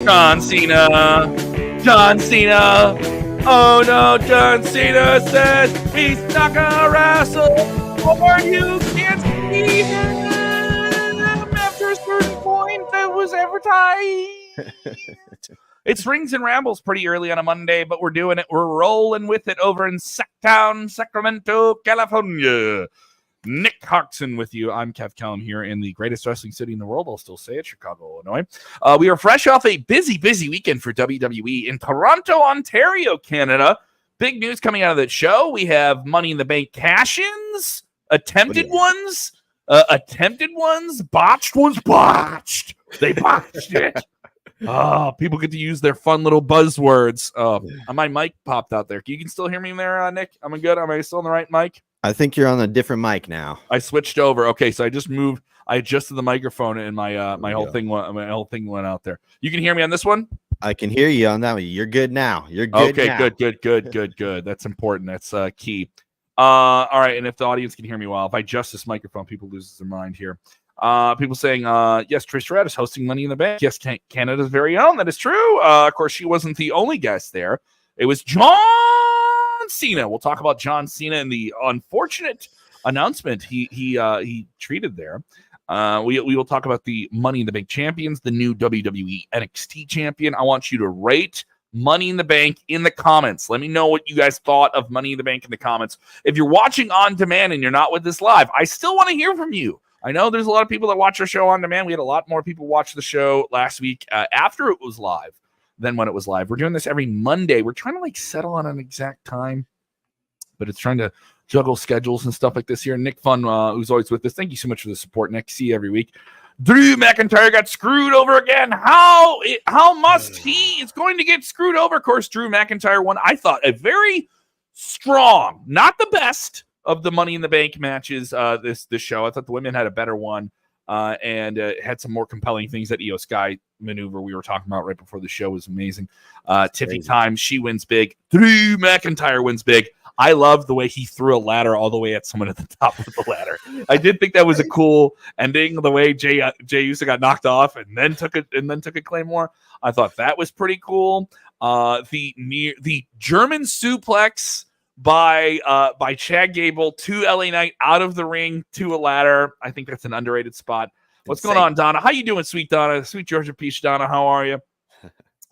John Cena. John Cena. Oh no, John Cena says he's not gonna wrestle, or you can't see him after a certain point that was advertised. It's Rings and Rambles pretty early on a Monday, but we're doing it. We're rolling with it over in Sacktown, Sacramento, California. Nick Harkson with you. I'm Kev Kellum here in the greatest wrestling city in the world. I'll still say it, Chicago, Illinois. We are fresh off a busy weekend for WWE in Toronto, Ontario, Canada. Big news coming out of that show. We have Money in the Bank cash-ins, attempted ones, botched ones, botched. They botched it. People get to use their fun little buzzwords. My mic popped out there. You can still hear me there, Nick? Am I good? Am I still on the right mic? I think you're on a different mic now. I switched over. Okay, so I just moved. I adjusted the microphone, and my whole thing went out there. You can hear me on this one? I can hear you on that one. You're good now. You're good. Okay, now. good. That's important. That's key. All right, and if the audience can hear me well, if I adjust this microphone, people lose their mind here. People saying, yes, Trish Stratus hosting Money in the Bank. Yes, Canada's very own. That is true. Of course, she wasn't the only guest there. It was John Cena. We'll talk about John Cena and the unfortunate announcement he treated there. We will talk about the Money in the Bank champions, the new WWE NXT champion. I want you to rate Money in the Bank in the comments. Let me know what you guys thought of Money in the Bank in the comments. If you're watching on demand and you're not with this live, I still want to hear from you. I know there's a lot of people that watch our show on demand. We had a lot more people watch the show last week after it was live than when it was live. We're doing this every Monday. We're trying to settle on an exact time, but it's trying to juggle schedules and stuff like this here. Nick Fun, who's always with us. Thank you so much for the support, Nick. See you every week. Drew McIntyre got screwed over again. How must he is going to get screwed over? Of course, Drew McIntyre won. I thought a very strong, not the best of the Money in the Bank matches this show. I thought the women had a better one and had some more compelling things. That Io Sky maneuver we were talking about right before the show was amazing. Tiffy time, she wins big. Drew McIntyre wins big. I love the way he threw a ladder all the way at someone at the top of the ladder. I did think that was a cool ending. The way Jey Uso got knocked off and then took a Claymore. I thought that was pretty cool. The German suplex by Chad Gable to LA Knight out of the ring to a ladder. I think that's an underrated spot. What's going on, Donna? How you doing, sweet Donna? Sweet Georgia Peach Donna, how are you?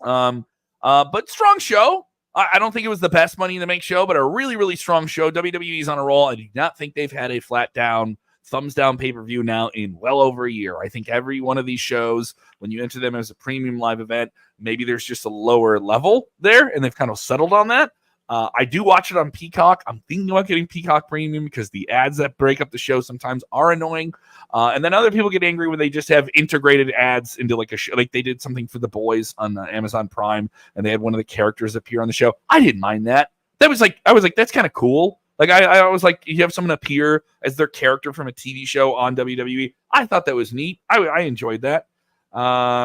But strong show. I don't think it was the best Money in the Bank show, but a really, really strong show. WWE's on a roll. I do not think they've had a flat down, thumbs down pay-per-view now in well over a year. I think every one of these shows, when you enter them as a premium live event, maybe there's just a lower level there, and they've kind of settled on that. I do watch it on Peacock. I'm thinking about getting Peacock Premium because the ads that break up the show sometimes are annoying. And then other people get angry when they just have integrated ads into a show. Like they did something for The Boys on Amazon Prime, and they had one of the characters appear on the show. I didn't mind that. I was like, that's kind of cool. Like I was like, you have someone appear as their character from a TV show on WWE. I thought that was neat. I enjoyed that.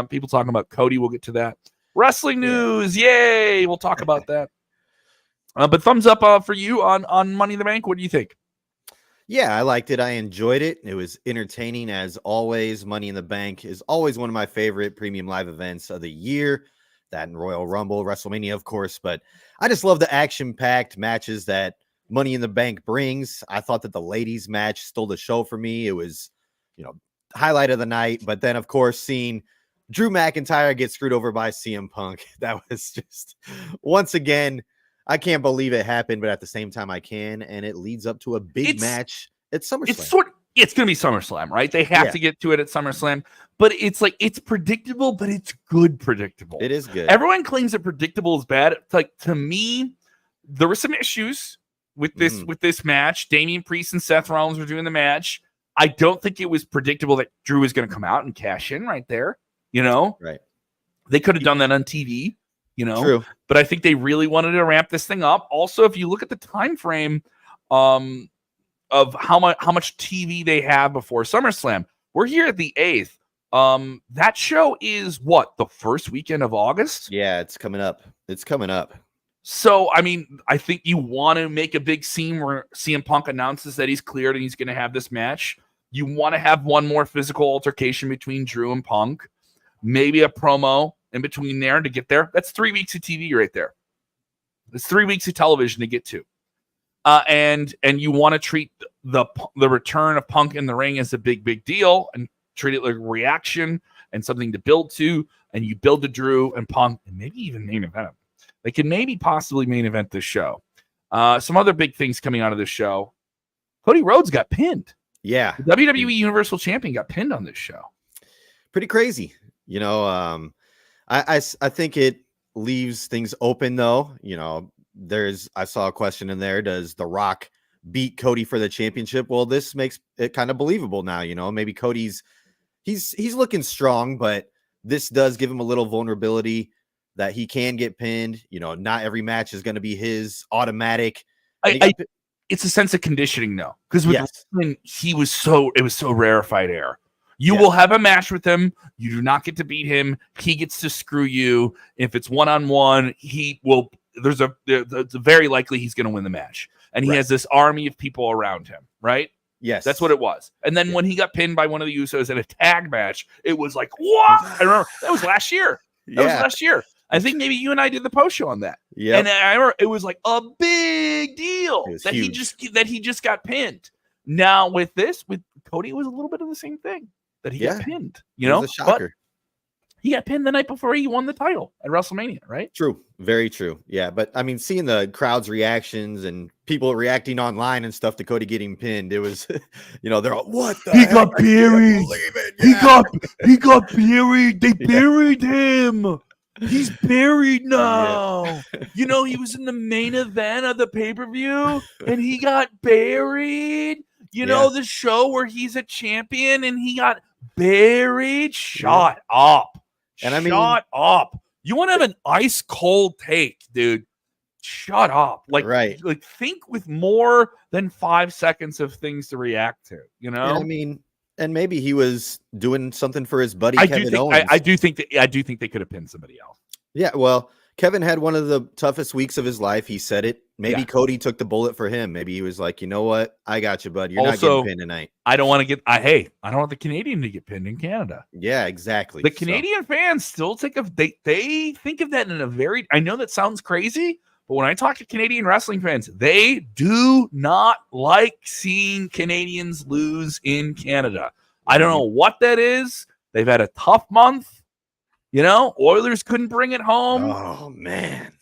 People talking about Cody. We'll get to that. Wrestling news. Yay. We'll talk about that. But thumbs up for you on Money in the Bank. What do you think? Yeah, I liked it. I enjoyed it. It was entertaining as always. Money in the Bank is always one of my favorite premium live events of the year. That and Royal Rumble, WrestleMania, of course. But I just love the action-packed matches that Money in the Bank brings. I thought that the ladies match stole the show for me. It was, highlight of the night. But then, of course, seeing Drew McIntyre get screwed over by CM Punk, that was just, once again, I can't believe it happened, but at the same time I can, and it leads up to a big match at SummerSlam. It's going to be SummerSlam, right? They have to get to it at SummerSlam, but it's predictable, but it's good predictable. It is good. Everyone claims that predictable is bad. It's to me, there were some issues with this match. Damian Priest and Seth Rollins were doing the match. I don't think it was predictable that Drew was going to come out and cash in right there. Right? They could have done that on TV. True. But I think they really wanted to ramp this thing up. Also, if you look at the time frame of how much TV they have before SummerSlam, we're here at the 8th. That show is the first weekend of August? Yeah, it's coming up. So, I think you want to make a big scene where CM Punk announces that he's cleared and he's going to have this match. You want to have one more physical altercation between Drew and Punk. Maybe a promo in between there to get there. That's 3 weeks of TV right there. It's 3 weeks of television to get to. And you want to treat the return of Punk in the ring as a big deal and treat it like a reaction and something to build to. And you build to Drew and Punk and maybe even main event him. They can maybe possibly main event this show. Some other big things coming out of this show. Cody Rhodes got pinned. Yeah. The WWE Universal Champion got pinned on this show. Pretty crazy. You know, I think it leaves things open, though. You know, I saw a question in there. Does The Rock beat Cody for the championship? Well, this makes it kind of believable now. You know, maybe Cody's he's looking strong, but this does give him a little vulnerability that he can get pinned. You know, not every match is going to be his automatic. It's a sense of conditioning, though, because with Roman, it was so rarefied air. You will have a match with him. You do not get to beat him. He gets to screw you. If it's one-on-one, he will. It's very likely he's going to win the match, and he has this army of people around him. Right? Yes, that's what it was. And then when he got pinned by one of the Usos in a tag match, it was like, what? I remember that was last year. That was last year. I think maybe you and I did the post show on that. Yeah, and I remember it was like a big deal that he just got pinned. Now with Cody, it was a little bit of the same thing that he got pinned. You know, a shocker. But he got pinned the night before he won the title at WrestleMania, right? True, very true. Yeah, but I mean, seeing the crowd's reactions and people reacting online and stuff to Cody getting pinned, it was, you know, they're all, what the heck? Got buried. Yeah. He got buried. They buried him. He's buried now. Yeah. You know, he was in the main event of the pay-per-view and he got buried. You know, the show where he's a champion and he got buried. Shut up. And shut up. You want to have an ice cold take, dude. Shut up. Like think with more than 5 seconds of things to react to, you know? Yeah, I mean, and maybe he was doing something for his buddy Kevin Owens. I do think they could have pinned somebody else. Yeah, well, Kevin had one of the toughest weeks of his life. He said it. Maybe Cody took the bullet for him. Maybe he was like, you know what? I got you, bud. You're not getting pinned tonight. I don't want the Canadian to get pinned in Canada. Yeah, exactly. The Canadian fans still think of that in a very, I know that sounds crazy, but when I talk to Canadian wrestling fans, they do not like seeing Canadians lose in Canada. I don't know what that is. They've had a tough month. You know, Oilers couldn't bring it home. Oh man.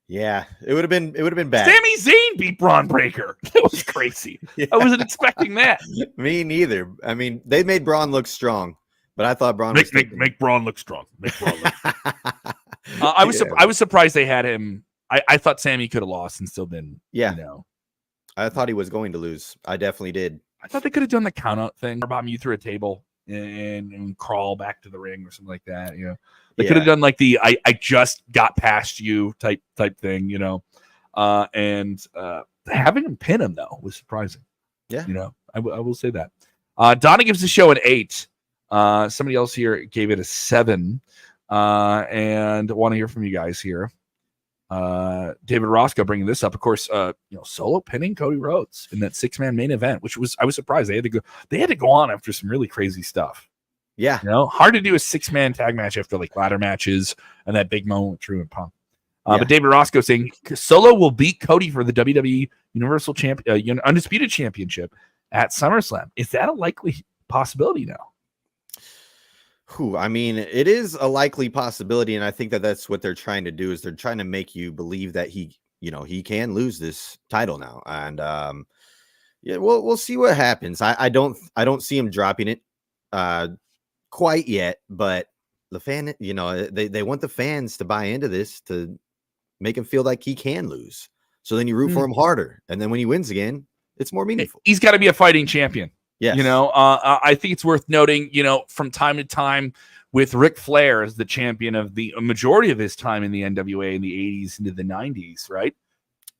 Yeah, it would have been bad. Sami Zayn beat Braun Breaker. That was crazy. I wasn't expecting that. Me neither. I mean, they made Braun look strong, but I thought Braun make Braun look strong. Make Braun look strong. I was surprised they had him. I thought Sami could have lost and still didn't. Yeah. You know. I thought he was going to lose. I definitely did. I thought they could have done the count out thing or bomb you through a table and crawl back to the ring or something like that. You know, they could have done like the I just got past you type thing, you know. And having him pin him though was surprising. Yeah. You know, I will say that. Donna gives the show an 8. Somebody else here gave it a 7. And I want to hear from you guys here. David Roscoe bringing this up, of course. Solo pinning Cody Rhodes in that 6-man main event, which I was surprised they had to go on after some really crazy stuff. Yeah, you know, hard to do a 6-man tag match after like ladder matches and that big moment with Drew and Punk. But David Roscoe saying Solo will beat Cody for the WWE Universal Undisputed Championship at SummerSlam. Is that a likely possibility now? I mean, it is a likely possibility, and I think that's what they're trying to do. Is they're trying to make you believe that he can lose this title now, and we'll see what happens. I don't see him dropping it quite yet, but the fan, they want the fans to buy into this to make him feel like he can lose. So then you root for him harder, and then when he wins again, it's more meaningful. He's got to be a fighting champion. Yes. You know, I think it's worth noting, from time to time with Ric Flair as the champion of the majority of his time in the NWA in the 80s into the 90s, right?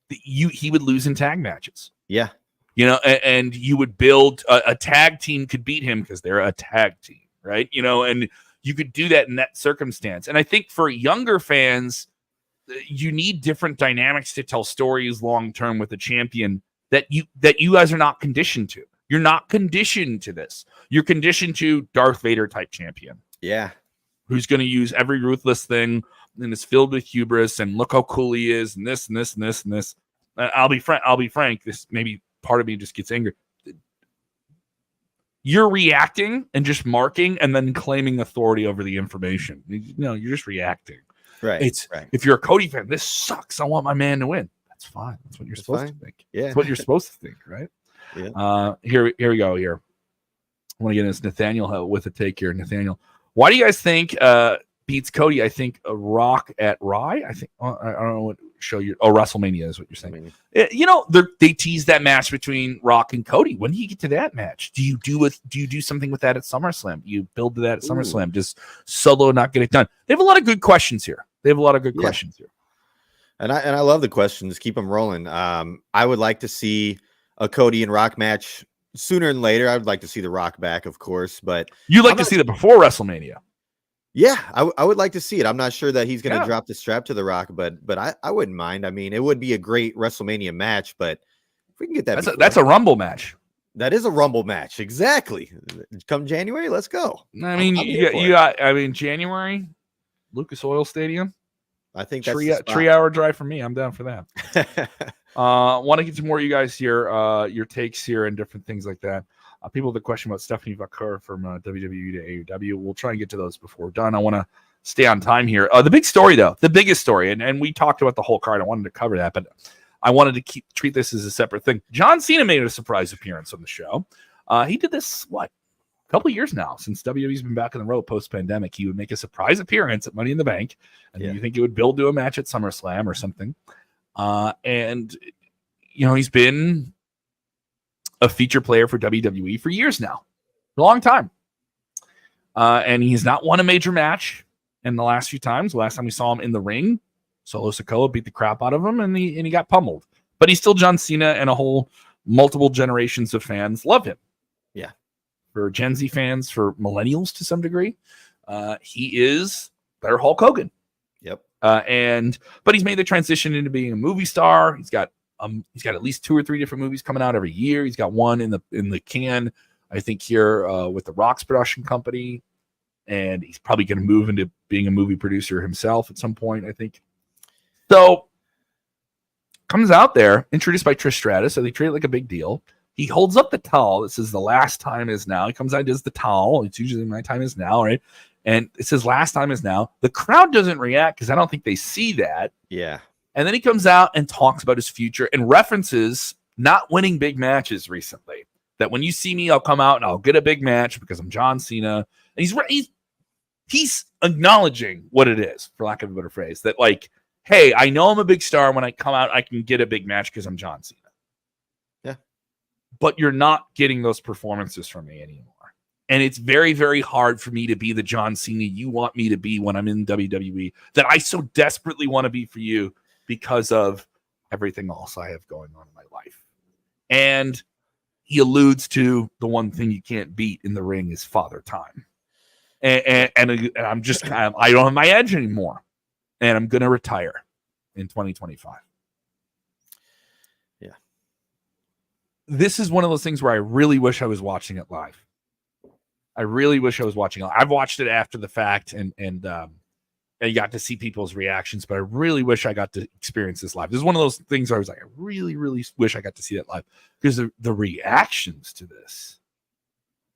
He would lose in tag matches. Yeah. And you would build a tag team could beat him because they're a tag team, right? And you could do that in that circumstance. And I think for younger fans, you need different dynamics to tell stories long-term with a champion that you guys are not conditioned to. You're not conditioned to this. You're conditioned to Darth Vader type champion. Yeah. who's going to use every ruthless thing and is filled with hubris and look how cool he is and this and this and this and this. I'll be frank. This maybe part of me just gets angry. You're reacting and just marking and then claiming authority over the information. You're just reacting. Right. If you're a Cody fan, this sucks. I want my man to win. That's fine. That's what you're supposed to think. Yeah. That's what you're supposed to think, right? Yeah. Here we go. Here, I want to get this Nathaniel with a take here. Nathaniel, why do you guys think beats Cody? I think a Rock at Rye. I think I don't know what show you. Oh, WrestleMania is what you're saying. They teased that match between Rock and Cody. When do you get to that match? Do you do something with that at SummerSlam? You build to that at SummerSlam. Just Solo not get it done. They have a lot of good questions here. And I love the questions. Keep them rolling. I would like to see a Cody and Rock match sooner than later. I would like to see the Rock back, of course, but you'd like to see that before WrestleMania. Yeah, I would like to see it. I'm not sure that he's going to drop the strap to the Rock, but I wouldn't mind. I mean, it would be a great WrestleMania match, but if we can get that, that's a Rumble match. That is a Rumble match, exactly. Come January, let's go. I mean, you got. I mean, January, Lucas Oil Stadium. I think that's 3 hour drive for me. I'm down for that. Want to get to more of you guys here, your takes here and different things like that. People have a question about Stephanie Vaquer from WWE to AEW. We'll try and get to those before we're done. I want to stay on time here. The big story, though, the biggest story, and we talked about the whole card. I wanted to cover that, but I wanted to treat this as a separate thing. John Cena made a surprise appearance on the show. He did this, a couple of years now, since WWE's been back in the road post-pandemic. He would make a surprise appearance at Money in the Bank, and you think it would build to a match at SummerSlam or something. And, he's been a feature player for WWE for years now, a long time. And he's not won a major match in the last few times. The last time we saw him in the ring, Solo Sikoa beat the crap out of him and he got pummeled. But he's still John Cena, and a whole multiple generations of fans love him. Yeah. For Gen Z fans, for millennials to some degree, he is better Hulk Hogan. Yep. But he's made the transition into being a movie star. He's got at least 2 or 3 different movies coming out every year. He's got one in the can, I think, here with the Rock's production company, and he's probably going to move into being a movie producer himself at some point, I think. So comes out there, introduced by Trish Stratus, so they treat it like a big deal. He holds up the towel that says the last time is now. He comes out and does the towel. It's usually my time is now, right? And it says last time is now. The crowd doesn't react because I don't think they see that. Yeah. And then he comes out and talks about his future and references not winning big matches recently. That when you see me, I'll come out and I'll get a big match because I'm John Cena. And he's acknowledging what it is, for lack of a better phrase. That hey, I know I'm a big star. When I come out, I can get a big match because I'm John Cena. Yeah. But you're not getting those performances from me anymore. And it's very, very hard for me to be the John Cena you want me to be when I'm in WWE, that I so desperately want to be for you, because of everything else I have going on in my life. And he alludes to the one thing you can't beat in the ring is Father Time. And I'm just I don't have my edge anymore. And I'm going to retire in 2025. Yeah. This is one of those things where I really wish I was watching it live. I really wish I was watching it. I've watched it after the fact and you got to see people's reactions, but I really wish I got to experience this live. This is one of those things where I was like, I really, really wish I got to see that live, because the reactions to this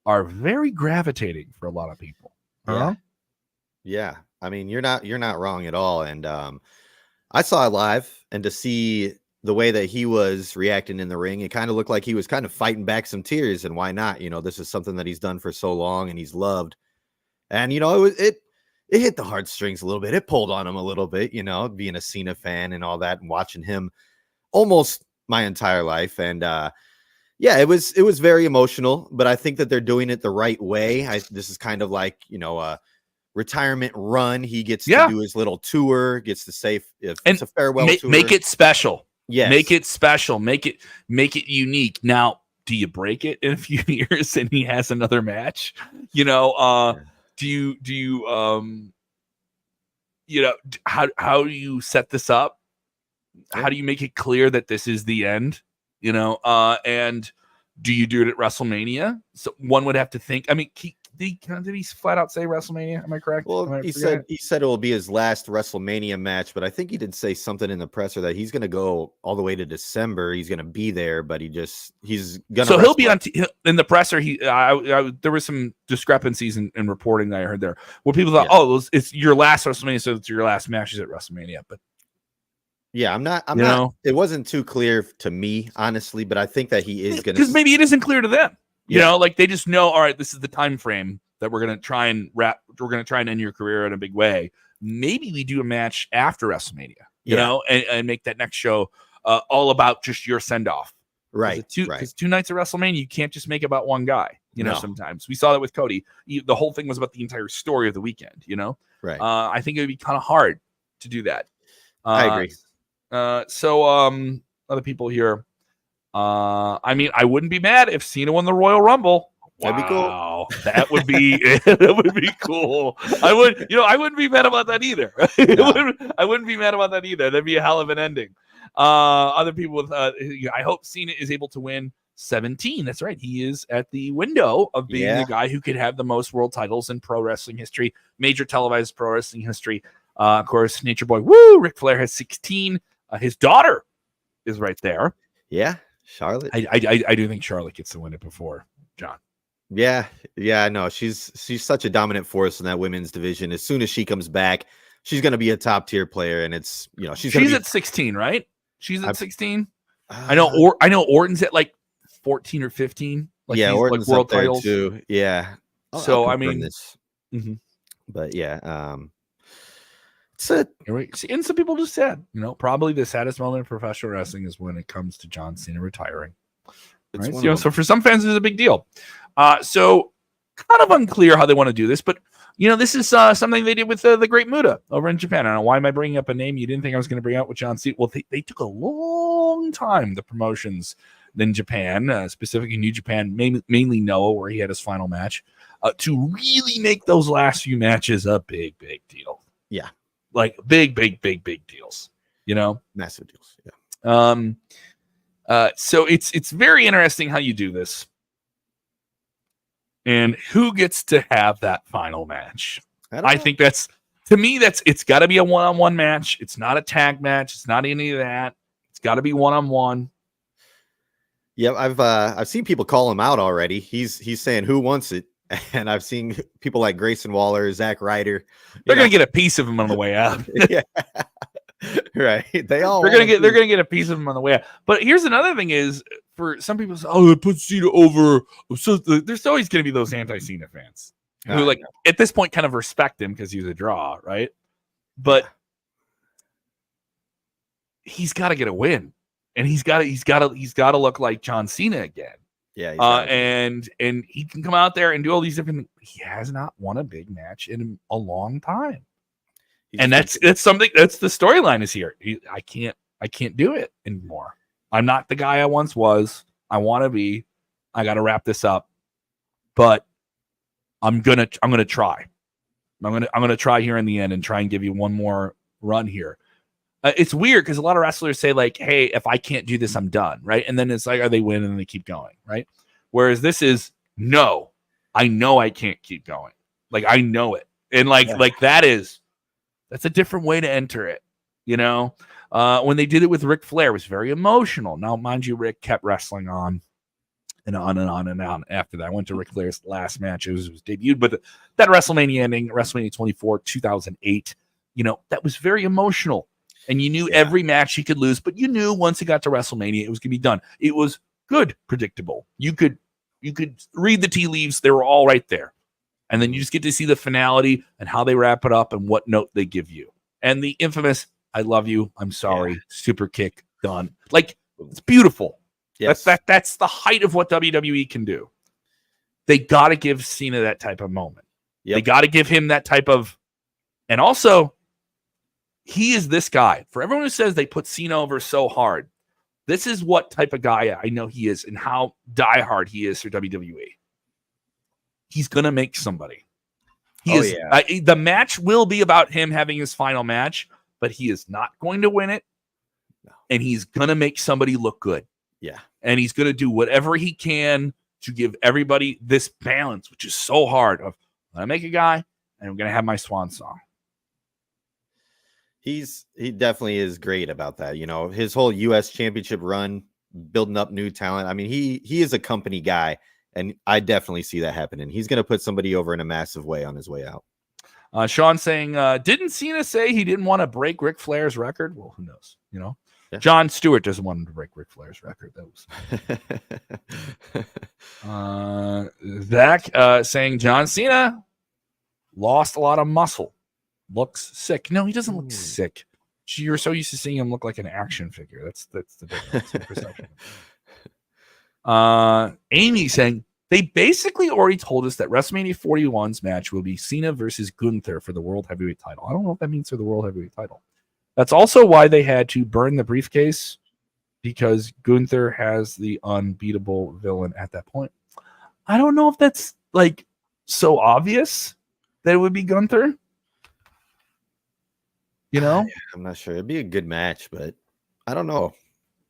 are very gravitating for a lot of people. Yeah. Yeah. I mean, you're not wrong at all. And I saw it live, and to see the way that he was reacting in the ring, it kind of looked like he was kind of fighting back some tears. And why not? This is something that he's done for so long and he's loved. And, it hit the heartstrings a little bit. It pulled on him a little bit, being a Cena fan and all that, and watching him almost my entire life. And it was very emotional, but I think that they're doing it the right way. This is kind of like, a retirement run. He gets to do his little tour, gets to say if it's a farewell tour. Make it special. Yes. Make it special. Make it unique. Now, do you break it in a few years and he has another match? Do you how do you set this up? How do you make it clear that this is the end? And do you do it at WrestleMania? So one would have to think. I mean, he flat out say WrestleMania? Am I correct? Well, he said it will be his last WrestleMania match, but I think he did say something in the presser that he's going to go all the way to December. He's going to be there, but he's going to. So he'll be on in the presser. There was some discrepancies in reporting that I heard there, where people thought, it's your last WrestleMania, so it's your last matches at WrestleMania. But yeah, I'm not. It wasn't too clear to me, honestly, but I think that he is going to, because maybe it isn't clear to them. You know, like they just know, all right, this is the time frame that we're going to try and wrap. We're going to try and end your career in a big way. Maybe we do a match after WrestleMania, you know, and make that next show all about just your send off. Right. Because 2 nights of WrestleMania, you can't just make about one guy. You know, sometimes we saw that with Cody. The whole thing was about the entire story of the weekend. You know, right. I think it would be kind of hard to do that. I agree. So other people here. I mean, I wouldn't be mad if Cena won the Royal Rumble. That'd be cool. That would be that would be cool. I wouldn't be mad about that either. I wouldn't be mad about that either. That'd be a hell of an ending. Other people with I hope Cena is able to win 17. That's right. He is at the window of being the guy who could have the most world titles in pro wrestling history, major televised pro wrestling history. Of course, Nature Boy, Ric Flair has 16. His daughter is right there. Yeah. Charlotte. I do think Charlotte gets to win it before John. Yeah, no, she's such a dominant force in that women's division. As soon as she comes back, she's going to be a top tier player, and it's she's at 16, right? She's at 16. I know Orton's at like 14 or 15. Like Orton's like world up there titles too. Yeah. So I mean, but yeah, and some people just said, probably the saddest moment in professional wrestling is when it comes to John Cena retiring. Right? So for some fans, it's a big deal. So kind of unclear how they want to do this, but this is something they did with the Great Muta over in Japan. I don't know, why am I bringing up a name you didn't think I was going to bring out with John Cena? Well, they took a long time, the promotions in Japan, specifically New Japan, mainly Noah, where he had his final match, to really make those last few matches a big deal. Yeah. Like big deals, massive deals. Yeah. So it's very interesting how you do this, and who gets to have that final match. I think it's got to be a one-on-one match. It's not a tag match. It's not any of that. It's got to be one-on-one. Yeah, I've seen people call him out already. He's saying who wants it. And I've seen people like Grayson Waller, Zack Ryder. They're gonna get a piece of him on the way out. Yeah, right. They're gonna get a piece of him on the way out. But here's another thing: is for some people, it puts Cena over. So there's always gonna be those anti-Cena fans who, at this point, kind of respect him because he's a draw, right? But he's got to get a win, and he's got to look like John Cena again. Yeah, and he can come out there and do all these different things. He has not won a big match in a long time. And that's something that's the storyline is here. I can't do it anymore. I'm not the guy I once was. I want to be. I got to wrap this up. But I'm going to try. I'm going to try here in the end and try and give you one more run here. It's weird because a lot of wrestlers say like, hey, if I can't do this, I'm done. Right. And then it's like, they win and they keep going. Right. Whereas this is no, I know I can't keep going. Like, I know it. And like that's a different way to enter it. When they did it with Ric Flair, it was very emotional. Now, mind you, Rick kept wrestling on and on and on and on after that. I went to Ric Flair's last match. It was debuted, but that WrestleMania ending, WrestleMania 24, 2008, that was very emotional. And you knew every match he could lose, but you knew once he got to WrestleMania, it was going to be done. It was good, predictable. You could read the tea leaves. They were all right there. And then you just get to see the finality and how they wrap it up and what note they give you. And the infamous, I love you, I'm sorry, super kick, done. Like, it's beautiful. Yes. That's the height of what WWE can do. They got to give Cena that type of moment. Yep. They got to give him that type of, and also, he is this guy. For everyone who says they put Cena over so hard, this is what type of guy I know he is and how diehard he is for WWE. He's going to make somebody. The match will be about him having his final match, but he is not going to win it. No. And he's going to make somebody look good. Yeah. And he's going to do whatever he can to give everybody this balance, which is so hard of I make a guy and I'm going to have my swan song. He definitely is great about that. You know, his whole US championship run, building up new talent. I mean, he is a company guy, and I definitely see that happening. He's going to put somebody over in a massive way on his way out. Sean saying, didn't Cena say he didn't want to break Ric Flair's record? Well, who knows? You know, yeah. John Stewart doesn't want him to break Ric Flair's record. That was Zach saying John Cena lost a lot of muscle. Looks sick. No, he doesn't look sick. You're so used to seeing him look like an action figure. That's the difference in perception. Amy saying they basically already told us that WrestleMania 41's match will be Cena versus Gunther for the World Heavyweight title. I don't know what that means for the World Heavyweight title. That's also why they had to burn the briefcase, because Gunther has the unbeatable villain at that point. I don't know if that's like so obvious that it would be Gunther. You know, I'm not sure. It'd be a good match, but I don't know.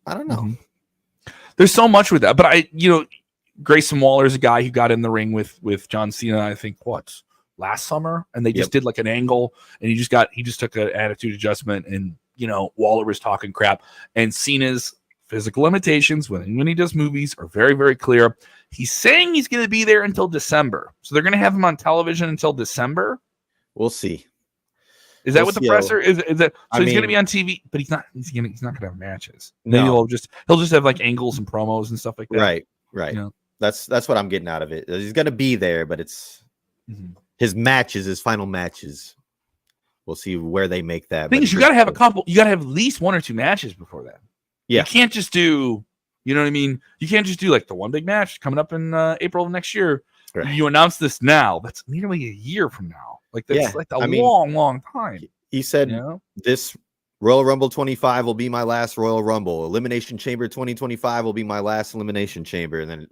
Mm-hmm. There's so much with that, but Grayson Waller is a guy who got in the ring with John Cena, I think last summer, and they just did like an angle, and he just took an attitude adjustment, and Waller was talking crap, and Cena's physical limitations when he does movies are very, very clear. He's saying he's going to be there until December, so they're going to have him on television until December. We'll see. Is that what the presser is? Is that so? He's going to be on TV, but he's not going to have matches. Maybe he'll just have like angles and promos and stuff like that. Right. You know? That's what I'm getting out of it. He's going to be there, but it's his matches, his final matches. We'll see where they make that. The thing is, you got to have a couple. You got to have at least one or two matches before that. Yeah, you can't just do. You know what I mean? You can't just do like the one big match coming up in April of next year. Right. You announce this now. That's nearly a year from now. Like that's long time. He said this Royal Rumble 25 will be my last Royal Rumble. Elimination Chamber 2025 will be my last Elimination Chamber. And then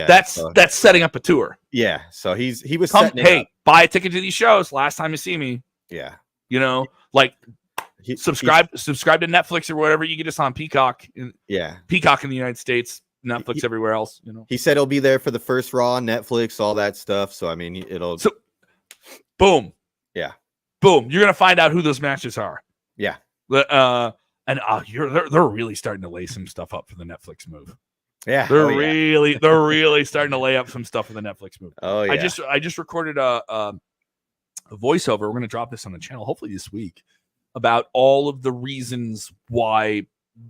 that's setting up a tour. Yeah. So he was setting it up. Buy a ticket to these shows. Last time you see me. Yeah. Subscribe to Netflix or whatever. You get us on Peacock. Peacock in the United States. Netflix everywhere else. He said he'll be there for the first Raw on Netflix, all that stuff. So I mean, it'll. So, boom. Yeah. Boom. You're gonna find out who those matches are. Yeah. They're really starting to lay some stuff up for the Netflix move. Yeah. They're really starting to lay up some stuff for the Netflix move. Oh yeah. I just recorded a voiceover. We're gonna drop this on the channel hopefully this week about all of the reasons why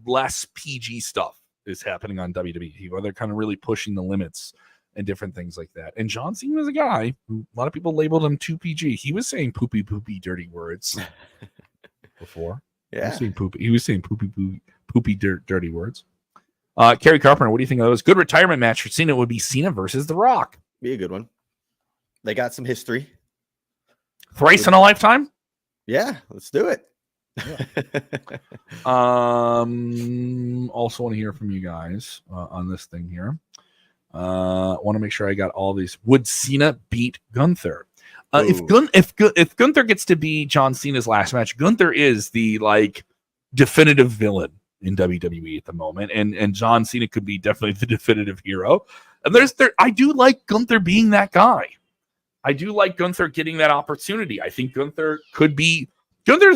less PG stuff is happening on WWE, where they're kind of really pushing the limits and different things like that. And John Cena was a guy who a lot of people labeled him too PG. He was saying poopy dirty words before. Yeah, he was saying poopy dirty words. Kerry Carpenter, what do you think of those? Good retirement match for Cena would be Cena versus The Rock. Be a good one. They got some history. Thrice in a lifetime. Yeah, let's do it. Yeah. Also want to hear from you guys on this thing here. Want to make sure I got all these. Would Cena beat Gunther? If Gunther gets to be John Cena's last match, Gunther is the definitive villain in WWE at the moment, and John Cena could be definitely the definitive hero. And I do like Gunther being that guy. I do like Gunther getting that opportunity. I think Gunther's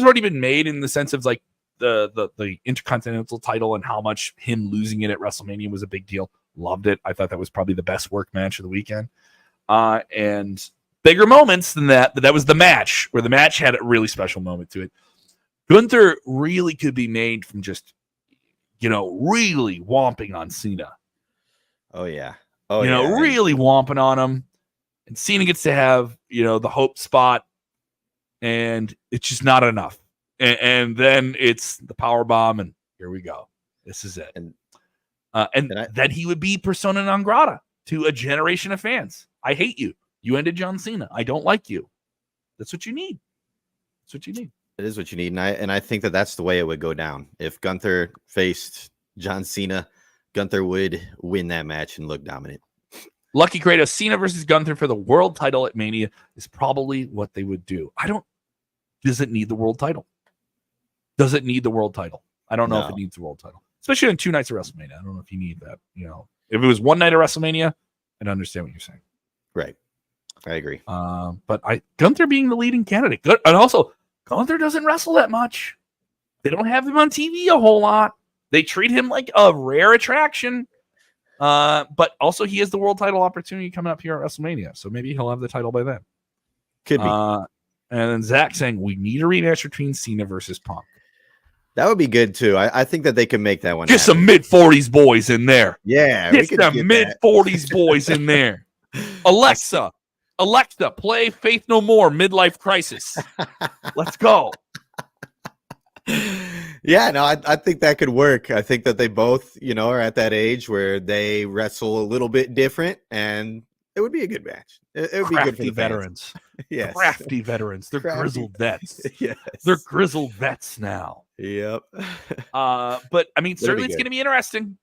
already been made in the sense of the Intercontinental title and how much him losing it at WrestleMania was a big deal. Loved it. I thought that was probably the best work match of the weekend. And bigger moments than that, but that was the match where the match had a really special moment to it. Gunther really could be made from just, really womping on Cena. Oh, yeah. Really womping on him. And Cena gets to have, the hope spot, and it's just not enough. And then it's the power bomb, and here we go. This is it. And then he would be persona non grata to a generation of fans. I hate you. You ended John Cena. I don't like you. That's what you need. That's what you need. It is what you need. And I think that's the way it would go down. If Gunther faced John Cena, Gunther would win that match and look dominant. Lucky Kratos, Cena versus Gunther for the world title at Mania is probably what they would do. Does it need the world title? Does it need the world title? I don't know if it needs the world title. Especially in 2 nights of WrestleMania. I don't know if you need that. If it was one night of WrestleMania, and understand what you're saying. Right. I agree. But Gunther being the leading candidate. Good. And also, Gunther doesn't wrestle that much. They don't have him on TV a whole lot. They treat him like a rare attraction. But also, he has the world title opportunity coming up here at WrestleMania. So maybe he'll have the title by then. Could be. And then Zach saying, we need a rematch between Cena versus Punk. That would be good, too. I think that they can make that one Get some mid-40s boys in there. Yeah. Get some mid-40s boys in there. Alexa, play Faith No More, Midlife Crisis. Let's go. Yeah, no, I think that could work. I think that they both, are at that age where they wrestle a little bit different, and it would be a good match. It would be good for the veterans. Yes. Crafty veterans. They're grizzled vets. Yes. They're grizzled vets now. Yep. But I mean, certainly it's going to be interesting.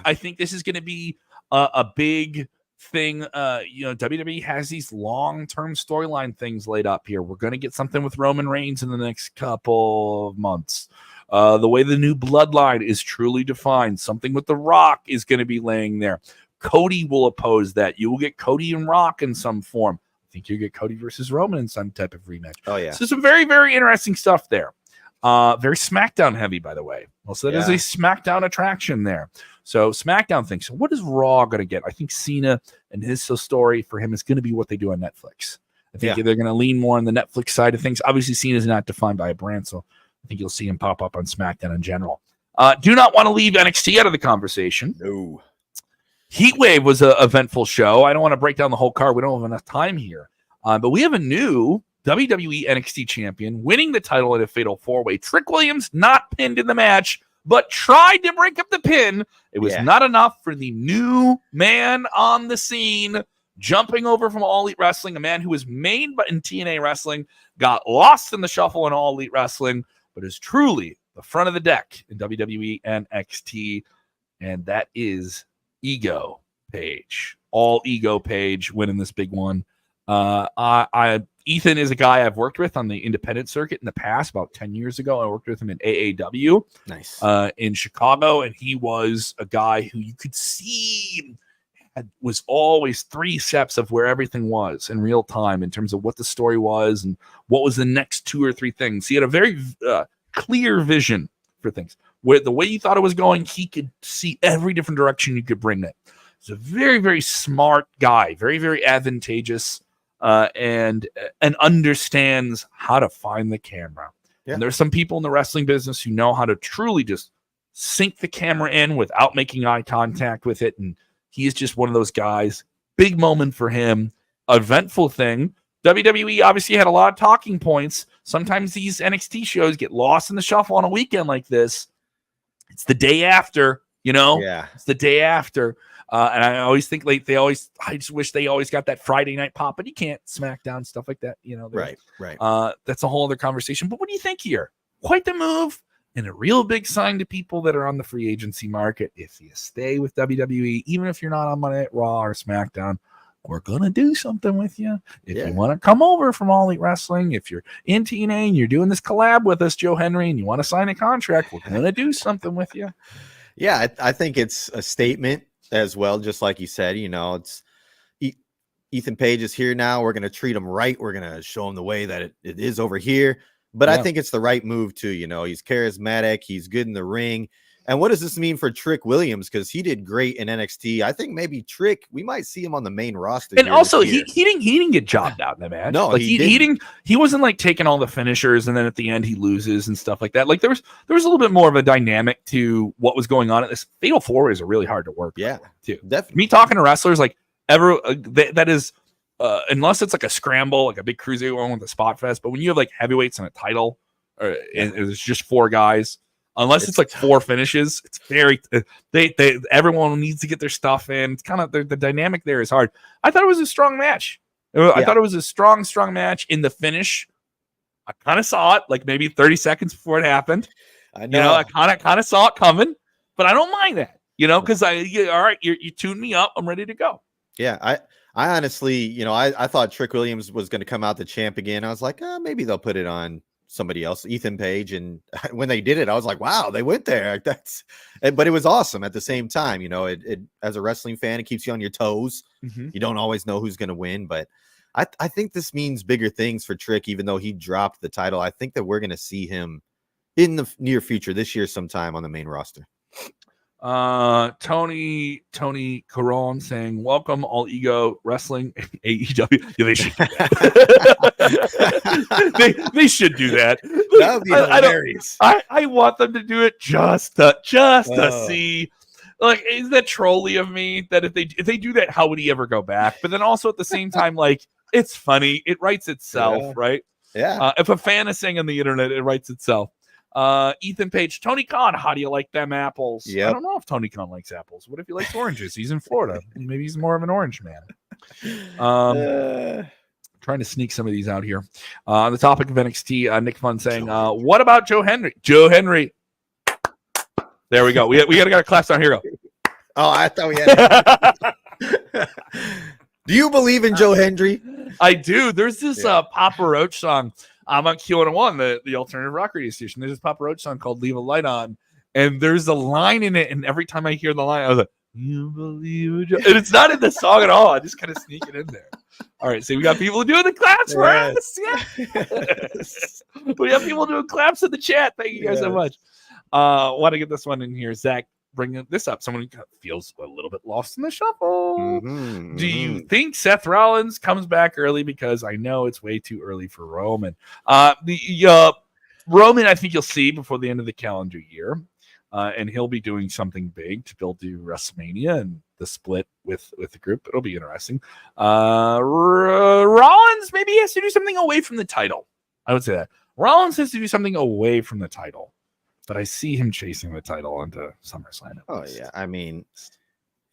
I think this is going to be a big thing. WWE has these long-term storyline things laid up here. We're going to get something with Roman Reigns in the next couple of months. The way the new bloodline is truly defined, something with The Rock is going to be laying there. Cody will oppose that. You will get Cody and Rock in some form. I think you'll get Cody versus Roman in some type of rematch. Oh, yeah. So some very, very interesting stuff there. Very SmackDown heavy, by the way. Also, that is a SmackDown attraction there. So SmackDown thing. So what is Raw going to get? I think Cena and his story for him is going to be what they do on Netflix. I think they're going to lean more on the Netflix side of things. Obviously, Cena is not defined by a brand, so I think you'll see him pop up on SmackDown in general. Do not want to leave NXT out of the conversation. No. Heatwave was an eventful show. I don't want to break down the whole card. We don't have enough time here. But we have a new WWE NXT champion winning the title in a fatal four-way. Trick Williams not pinned in the match, but tried to break up the pin. It was not enough for the new man on the scene, jumping over from All Elite Wrestling, a man who was made in TNA Wrestling, got lost in the shuffle in All Elite Wrestling, but is truly the front of the deck in WWE NXT, and that is Ego Page. All Ego Page winning this big one. Ethan is a guy I've worked with on the independent circuit in the past. About 10 years ago, I worked with him in AAW. Nice. In Chicago, and he was a guy who you could see was always 3 steps of where everything was in real time in terms of what the story was and what was the next 2 or 3 things. He had a very clear vision for things. Where the way you thought it was going, he could see every different direction you could bring it. He's a very, very smart guy, very, very advantageous, and understands how to find the camera. Yeah. And there's some people in the wrestling business who know how to truly just sink the camera in without making eye contact with it. And he's just one of those guys. Big moment for him. Eventful thing. WWE obviously had a lot of talking points. Sometimes these NXT shows get lost in the shuffle on a weekend like this. It's the day after, Yeah. It's the day after. And I always think I just wish they always got that Friday night pop, but you can't. SmackDown, stuff like that, Right. That's a whole other conversation. But what do you think here? Quite the move and a real big sign to people that are on the free agency market. If you stay with WWE, even if you're not on Monday Night Raw or SmackDown, we're going to do something with you. If you want to come over from All Elite Wrestling, if you're in TNA and you're doing this collab with us, Joe Henry, and you want to sign a contract, we're going to do something with you. Yeah, I think it's a statement as well, just like you said. It's Ethan Page is here now. We're going to treat him right. We're going to show him the way that it is over here. But I think it's the right move too. He's charismatic. He's good in the ring. And what does this mean for Trick Williams? Because he did great in NXT. I think maybe Trick, we might see him on the main roster. And also, he didn't get jobbed out in the match. No, he wasn't like taking all the finishers and then at the end he loses and stuff like that. Like there was a little bit more of a dynamic to what was going on at this. Fatal 4-Ways are really hard to work. Yeah, too. Definitely. Me talking to wrestlers like that is unless it's like a scramble, like a big cruiserweight one with a spot fest. But when you have like heavyweights and a title, and it's just 4 guys. Unless it's like 4 finishes, it's very everyone needs to get their stuff in. It's kind of the dynamic there is hard. I thought it was a strong match. I thought it was a strong match. In the finish, I kind of saw it like maybe 30 seconds before it happened. I know. I kind of saw it coming, but I don't mind that. Because all right, you tuned me up. I'm ready to go. Yeah, I honestly, I thought Trick Williams was going to come out the champ again. I was like, maybe they'll put it on somebody else, Ethan Page. And when they did it, I was like, wow, they went there. But it was awesome at the same time. It as a wrestling fan, it keeps you on your toes. Mm-hmm. You don't always know who's going to win, but I think this means bigger things for Trick, even though he dropped the title. I think that we're going to see him in the near future this year sometime on the main roster. Tony Caron saying, welcome all ego wrestling AEW. Yeah, they should do that. they should do that. That would be hilarious. I want them to do it just to see. Like, is that trolly of me that if they do that, how would he ever go back? But then also at the same time, like, it's funny. It writes itself, right? Yeah. If a fan is saying on the internet, it writes itself. Ethan Page, Tony Khan, how do you like them apples? Yep. I don't know if Tony Khan likes apples. What if he likes oranges? He's in Florida. Maybe he's more of an orange man. Trying to sneak some of these out here. On the topic of NXT, Nick Fun saying, what about Joe Henry? Joe Henry. There we go. We gotta get a clap down. Here we go. Oh, I thought we had. Do you believe in Joe Hendry? I do. There's this Papa Roach song. I'm on Q101, the alternative rock radio station. There's this Papa Roach song called "Leave a Light On," and there's a line in it. And every time I hear the line, I was like, "You believe in Joe?" And it's not in the song at all. I just kind of sneak it in there. All right, so we got people doing the claps for us. Yes. We have people doing claps in the chat. Thank you guys so much. Want to get this one in here, Zach. Bringing this up, someone who feels a little bit lost in the shuffle. Do you think Seth Rollins comes back early? Because I know it's way too early for Roman. Roman, I think you'll see before the end of the calendar year, and he'll be doing something big to build to WrestleMania and the split with the group. It'll be interesting. Rollins maybe has to do something away from the title. I would say that Rollins has to do something away from the title. But I see him chasing the title into SummerSlam. Oh, yeah. I mean,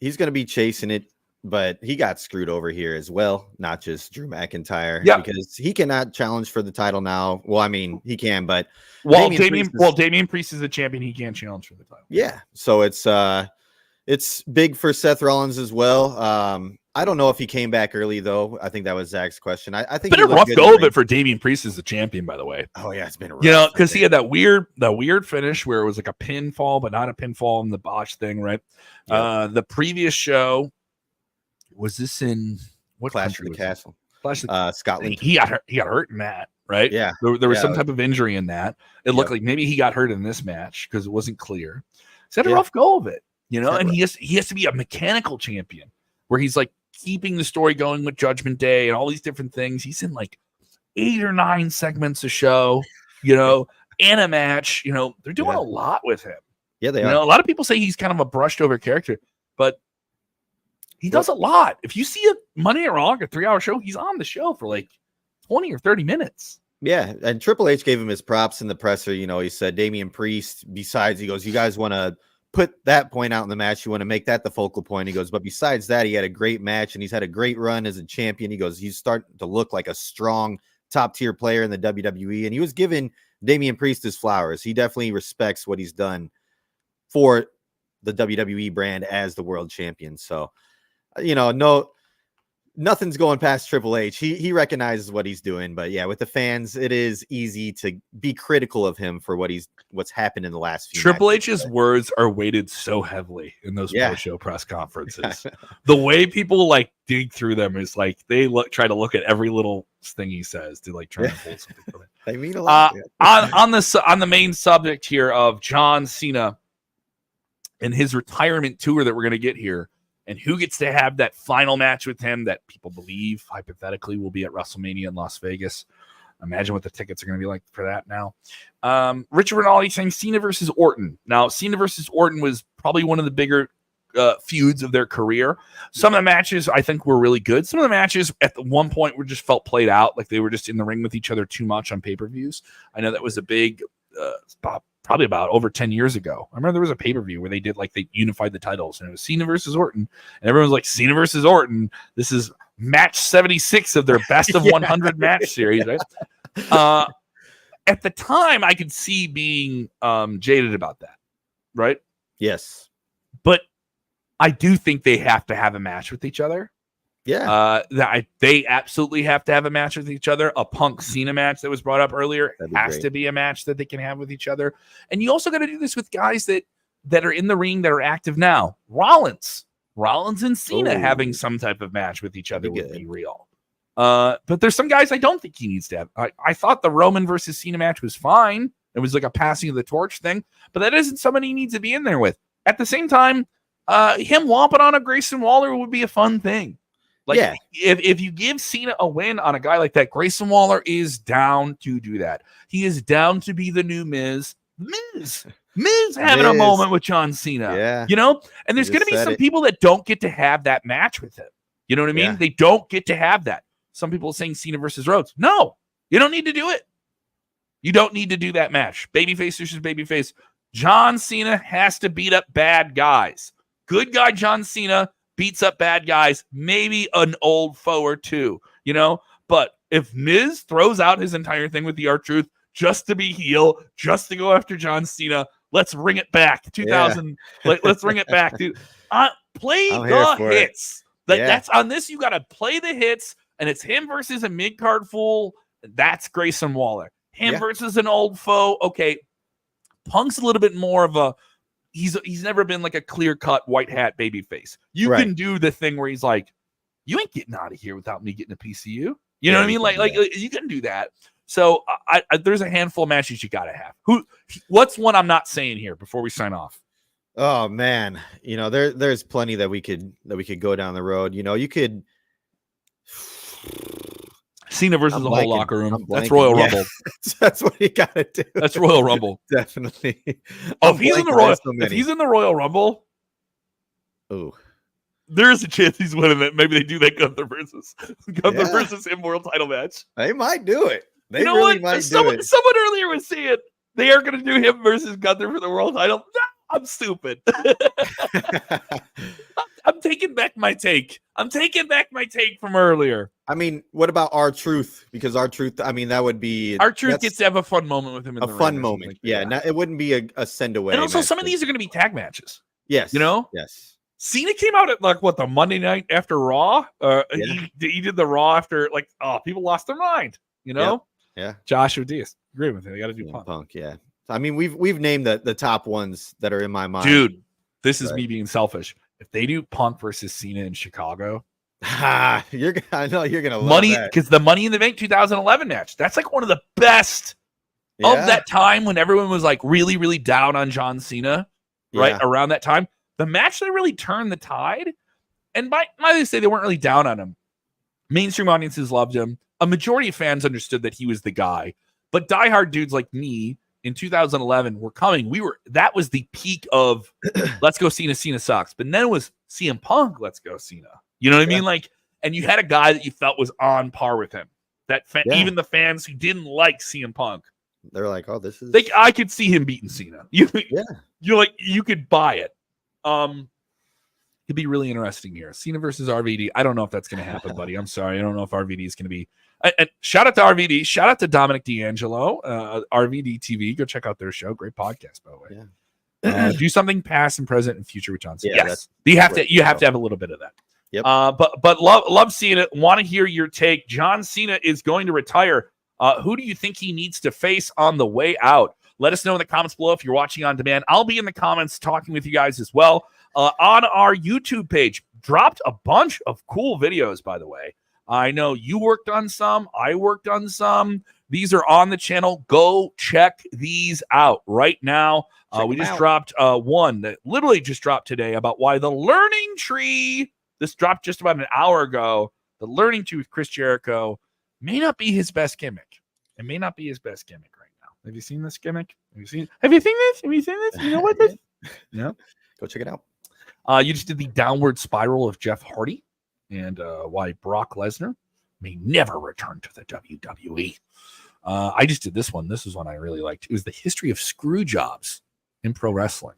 he's going to be chasing it, but he got screwed over here as well, not just Drew McIntyre. Yeah. Because he cannot challenge for the title now. Well, I mean, he can, but... Damian Priest is a champion. He can't challenge for the title. Yeah. So it's big for Seth Rollins as well. I don't know if he came back early, though. I think that was Zach's question. I think it's been a rough go of it for Damian Priest as the champion, by the way. Oh, yeah, it's been rough. Because he had that weird finish where it was like a pinfall, but not a pinfall in the botch thing, right? Yep. The previous show, was this in what Clash of the Castle? Scotland. He got hurt in that, right? Yeah. There was some type of injury in that. It looked like maybe he got hurt in this match because it wasn't clear. He's had a rough go of it, and he has to be a mechanical champion where he's like keeping the story going with Judgment Day and all these different things. He's in like 8 or 9 segments a show, and a match. They're doing a lot with him. Yeah, they are. A lot of people say he's kind of a brushed over character, but he does a lot. If you see a Monday at Raw, a 3-hour show, he's on the show for like 20 or 30 minutes. Yeah, and Triple H gave him his props in the presser. He said Damian Priest, besides, he goes, you guys want to put that point out in the match. You want to make that the focal point. He goes, but besides that, he had a great match and he's had a great run as a champion. He goes, he's starting to look like a strong top tier player in the WWE. And he was giving Damian Priest his flowers. He definitely respects what he's done for the WWE brand as the world champion. So, nothing's going past Triple H. He recognizes what he's doing, but yeah, with the fans, it is easy to be critical of him for what's happened in the last few. Triple H's words are weighted so heavily in those post-show press conferences. The way people like dig through them is like they try to look at every little thing he says to like try to pull something from it. They mean a lot. On the main subject here of John Cena and his retirement tour that we're going to get here. And who gets to have that final match with him that people believe, hypothetically, will be at WrestleMania in Las Vegas. Imagine what the tickets are going to be like for that now. Richard Rinaldi saying Cena versus Orton. Now, Cena versus Orton was probably one of the bigger feuds of their career. Some of the matches, I think, were really good. Some of the matches at one point were just felt played out, like they were just in the ring with each other too much on pay-per-views. I know that was a big probably about over 10 years ago. I remember there was a pay-per-view where they unified the titles and it was Cena versus Orton. And everyone was like, Cena versus Orton. This is match 76 of their best of 100 match series, right? At the time, I could see being jaded about that, right? Yes. But I do think they have to have a match with each other. Yeah. They absolutely have to have a match with each other. A Punk Cena match that was brought up earlier has to be a match that they can have with each other. And you also got to do this with guys that are in the ring that are active now. Rollins and Cena having some type of match with each other would be real. But there's some guys I don't think he needs to have. I thought the Roman versus Cena match was fine. It was like a passing of the torch thing, but that isn't somebody he needs to be in there with. At the same time, him whomping on a Grayson Waller would be a fun thing. Like, if you give Cena a win on a guy like that, Grayson Waller is down to do that. He is down to be the new Miz. Miz having a moment with John Cena. You know? And there's going to be some people that don't get to have that match with him. You know what I mean? They don't get to have that. Some people are saying Cena versus Rhodes. No, you don't need to do it. You don't need to do that match. Babyface versus babyface. John Cena has to beat up bad guys. Good guy John Cena beats up bad guys, maybe an old foe or two, you know? But if Miz throws out his entire thing with the R-Truth just to be heel, just to go after John Cena, let's ring it back. 2000, let's ring it back, dude. Play the hits. That's on this, you got to play the hits, and it's him versus a mid-card fool. That's Grayson Waller. Him versus an old foe. Okay, Punk's a little bit more of a, he's never been like a clear-cut white hat baby face. You can do the thing where he's like, you ain't getting out of here without me getting a piece of you. You know what I mean? Like you can do that. So I there's a handful of matches you got to have. What's one I'm not saying here before we sign off? Oh man, you know, there's plenty that we could go down the road. You know, you could Cena versus the whole locker room. That's Royal Rumble. That's what you gotta do. That's Royal Rumble. Definitely. If he's in the Royal Rumble, there is a chance he's winning it. Maybe they do that Gunther versus him world title match. They might do it. They might do it. Someone earlier was saying they are going to do him versus Gunther for the world title. No, I'm stupid. I'm taking back my take. I'm taking back my take from earlier. I mean, what about R-Truth? Because R-Truth, I mean, that would be R-Truth gets to have a fun moment with him. A fun moment. It wouldn't be a send away. And also, some of these are going to be tag matches. Yes. You know? Yes. Cena came out at the Monday night after Raw. He did the Raw after people lost their mind. You know? Yeah. Joshua Diaz. Agree with it. They got to do Punk. Yeah. I mean, we've named the top ones that are in my mind. Dude, this is me being selfish. If they do Punk versus Cena in Chicago, I know you're gonna love money that. Because the Money in the Bank 2011 match. That's like one of the best of that time when everyone was like really, really down on John Cena. Right around that time, the match that really turned the tide. And by they say they weren't really down on him. Mainstream audiences loved him. A majority of fans understood that he was the guy, but diehard dudes like me in 2011 were coming. That was the peak of let's go Cena. Cena sucks. But then it was CM Punk. Let's go Cena. You know what I mean? Like, and you had a guy that you felt was on par with him. Even the fans who didn't like CM Punk, they're like, "Oh, this is." I could see him beating Cena. You're like, you could buy it. It'd be really interesting here. Cena versus RVD. I don't know if that's going to happen, buddy. I'm sorry. I don't know if RVD is going to be. And shout out to RVD. Shout out to Dominic D'Angelo, RVD TV. Go check out their show. Great podcast, by the way. Yeah. Do something past and present and future with John Cena. Yes, you have to have a little bit of that. Yep. But love seeing it. Want to hear your take. John Cena is going to retire. Who do you think he needs to face on the way out? Let us know in the comments below if you're watching on demand. I'll be in the comments talking with you guys as well. On our YouTube page, dropped a bunch of cool videos, by the way. I know you worked on some. I worked on some. These are on the channel. Go check these out right now. We just dropped one that literally just dropped today about why the learning tree, this dropped just about an hour ago, the learning tree with Chris Jericho may not be his best gimmick. It may not be his best gimmick right now. Have you seen this gimmick? Have you seen this? You know what this? Yeah. Go check it out. You just did the downward spiral of Jeff Hardy and why Brock Lesnar may never return to the WWE. I just did this one. This is one I really liked. It was the history of screw jobs in pro wrestling.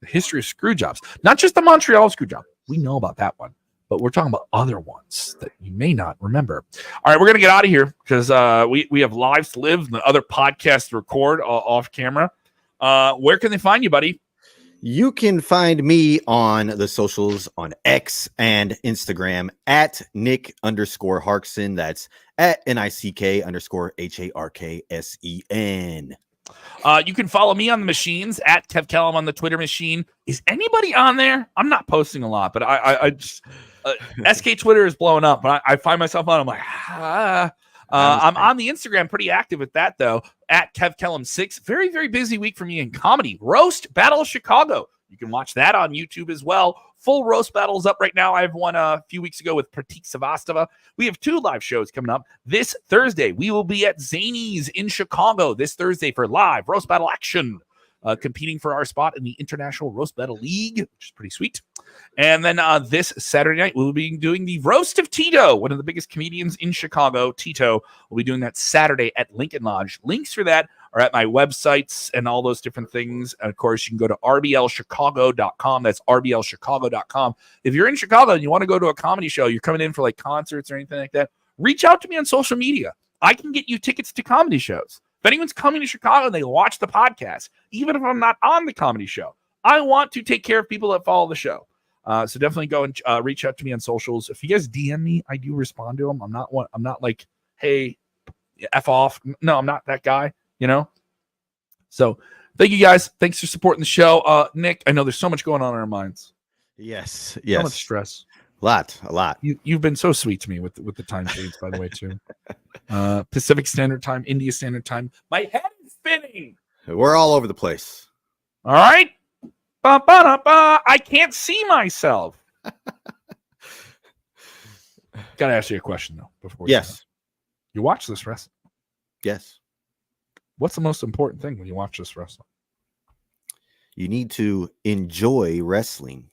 The history of screw jobs. Not just the Montreal screw job. We know about that one. But we're talking about other ones that you may not remember. All right, we're going to get out of here because we have lives to live and the other podcasts to record off camera. Where can they find you, buddy? You can find me on the socials on X and Instagram at Nick_Harksen. That's at NICK_HARKSEN. You can follow me on the machines at Kev Kellum on the Twitter machine. Is anybody on there? I'm not posting a lot, but I just SK Twitter is blowing up. But I find myself on. I'm like, I'm on the Instagram, pretty active with that though. At Kev Kellum 6. Very, very busy week for me in comedy. Roast Battle of Chicago. You can watch that on YouTube as well. Full roast battles up right now. I have one a few weeks ago with Pratik Savastava. We have 2 live shows coming up this Thursday. We will be at Zany's in Chicago this Thursday for live roast battle action, competing for our spot in the International Roast Battle League, which is pretty sweet. And then this Saturday night, we'll be doing the Roast of Tito, one of the biggest comedians in Chicago. Tito will be doing that Saturday at Lincoln Lodge. Links for that are at my websites and all those different things. And of course, you can go to rblchicago.com. That's rblchicago.com. If you're in Chicago and you want to go to a comedy show, you're coming in for like concerts or anything like that, reach out to me on social media. I can get you tickets to comedy shows. If anyone's coming to Chicago and they watch the podcast, even if I'm not on the comedy show, I want to take care of people that follow the show. So definitely go and reach out to me on socials. If you guys DM me, I do respond to them. I'm not like, hey, F off. No, I'm not that guy. You know, so thank you guys. Thanks for supporting the show. Nick, I know there's so much going on in our minds. Yes. So much stress. A lot. You've been so sweet to me with the time change, by the way, too. Pacific Standard Time, India Standard Time. My head is spinning. We're all over the place. All right. I can't see myself. Got to ask you a question, though. Before you watch this wrestling? Yes. What's the most important thing when you watch this wrestling? You need to enjoy wrestling.